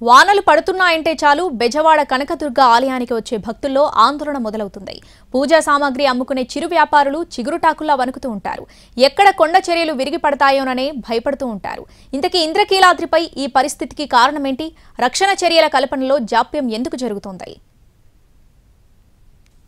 వానలు పడుతున్నాయంటే చాలు బెజవాడ కనకదుర్గ ఆలయానికి వచ్చే భక్తుల్లో ఆందోళన మొదలవుతుంది. పూజా సామాగ్రి అమ్ముకునే చిరు వ్యాపారులు చిగురుటాకుల్లా వణుకుతూ ఉంటారు. ఎక్కడ కొండ చర్యలు విరిగి పడతాయోననే భయపడుతూ ఉంటారు. ఇంతకీ ఇంద్రకీలాద్రిపై ఈ పరిస్థితికి కారణమేంటి? రక్షణ చర్యల కల్పనలో జాప్యం ఎందుకు జరుగుతోంది?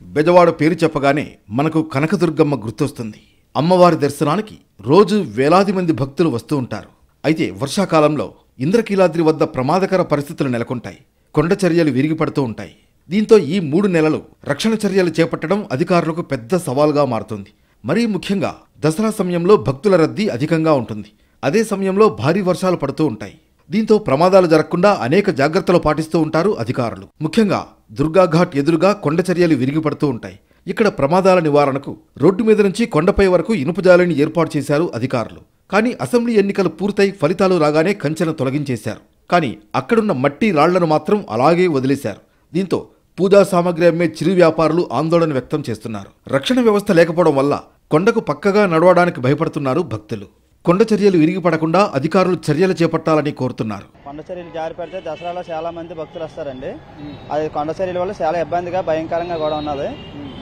బెజవాడ పేరు చెప్పగానే మనకు కనకదుర్గమ్మ గుర్తొస్తుంది. అమ్మవారి దర్శనానికి రోజు వేలాది మంది భక్తులు వస్తూ ఉంటారు. అయితే వర్షాకాలంలో ఇంద్రకీలాద్రి వద్ద ప్రమాదకర పరిస్థితులు నెలకొంటాయి. కొండ చర్యలు విరిగిపడుతూ ఉంటాయి. దీంతో ఈ 3 నెలలు రక్షణ చర్యలు చేపట్టడం అధికారులకు పెద్ద సవాల్గా మారుతుంది. మరీ ముఖ్యంగా దసరా సమయంలో భక్తుల రద్దీ అధికంగా ఉంటుంది. అదే సమయంలో భారీ వర్షాలు పడుతూ ఉంటాయి. దీంతో ప్రమాదాలు జరగకుండా అనేక జాగ్రత్తలు పాటిస్తూ ఉంటారు అధికారులు. ముఖ్యంగా దుర్గాఘాట్ ఎదురుగా కొండ చర్యలు విరిగిపడుతూ ఉంటాయి. ఇక్కడ ప్రమాదాల నివారణకు రోడ్డు మీద నుంచి కొండపై వరకు ఇనుపజాలిని ఏర్పాటు చేశారు అధికారులు. కానీ అసెంబ్లీ ఎన్నికలు పూర్తయి ఫలితాలు రాగానే కంచెను తొలగించేశారు. కానీ అక్కడున్న మట్టి రాళ్లను మాత్రం అలాగే వదిలేశారు. దీంతో పూజా సామాగ్రి అమ్మే చిరు వ్యాపారులు ఆందోళన వ్యక్తం చేస్తున్నారు. రక్షణ వ్యవస్థ లేకపోవడం వల్ల కొండకు పక్కగా నడవడానికి భయపడుతున్నారు భక్తులు. కొండ చర్యలు విరిగిపడకుండా అధికారులు చర్యలు చేపట్టాలని కోరుతున్నారు. కొండ చర్యలు జారి పడితే దసరాలో చాలా మంది భక్తులు వస్తారండి. అది కొండ చర్యల వల్ల చాలా ఇబ్బందిగా భయంకరంగా కూడా ఉన్నది.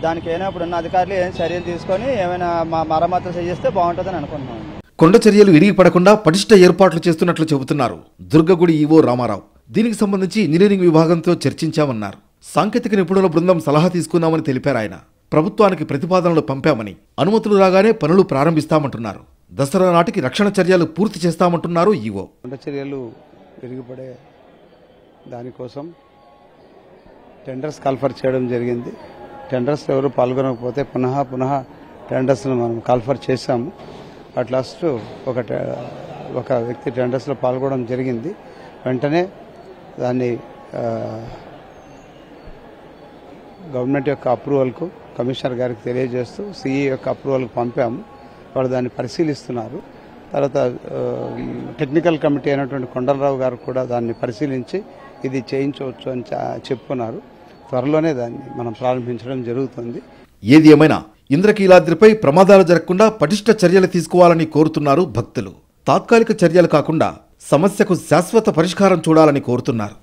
దానికి ఇప్పుడు ఉన్న అధికారులు ఏం చర్యలు తీసుకొని ఏమైనా మరమ్మతులు చేస్తే బాగుంటుందని అనుకుంటున్నాం. కొండ చర్యలు విరిగిపడకుండా పటిష్ట ఏర్పాట్లు చేస్తున్నట్లు చెబుతున్నారు దుర్గగుడి ఈవో రామారావు. దీనికి సంబంధించి ఇంజనీరింగ్ విభాగంతో చర్చించామన్నారు. సాంకేతిక నిపుణుల బృందం సలహా తీసుకున్నామని తెలిపారు ఆయన. ప్రభుత్వానికి ప్రతిపాదనలు పంపామని, అనుమతులు రాగానే పనులు ప్రారంభిస్తామంటున్నారు. దసరా నాటికి రక్షణ చర్యలు పూర్తి చేస్తామంటున్నారు ఈవో. కొండ చర్యలు విరిగిపడే దానికోసం టెండర్స్ కాల్ఫర్ చేయడం జరిగింది. టెండర్స్ ఎవరు పాల్గొనకపోతే పునః టెండర్స్ను మనం కాల్ఫర్ చేశాము. అట్ లాస్ట్ ఒక వ్యక్తి టెండర్స్లో పాల్గొనడం జరిగింది. వెంటనే దాన్ని గవర్నమెంట్ యొక్క అప్రూవల్కు కమిషనర్ గారికి తెలియజేస్తూ సిఈ యొక్క అప్రూవల్కు పంపాము. వాళ్ళు దాన్ని పరిశీలిస్తున్నారు. తర్వాత టెక్నికల్ కమిటీ అయినటువంటి కొండలరావు గారు కూడా దాన్ని పరిశీలించి ఇది చేయించవచ్చు అని చెప్పుకున్నారు. త్వరలోనే దాన్ని మనం ప్రారంభించడం జరుగుతుంది. ఏది ఏమైనా ఇంద్రకీలాద్రిపై ప్రమాదాలు జరగకుండా పటిష్ట చర్యలు తీసుకోవాలని కోరుతున్నారు భక్తులు. తాత్కాలిక చర్యలు కాకుండా సమస్యకు శాశ్వత పరిష్కారం చూడాలని కోరుతున్నారు.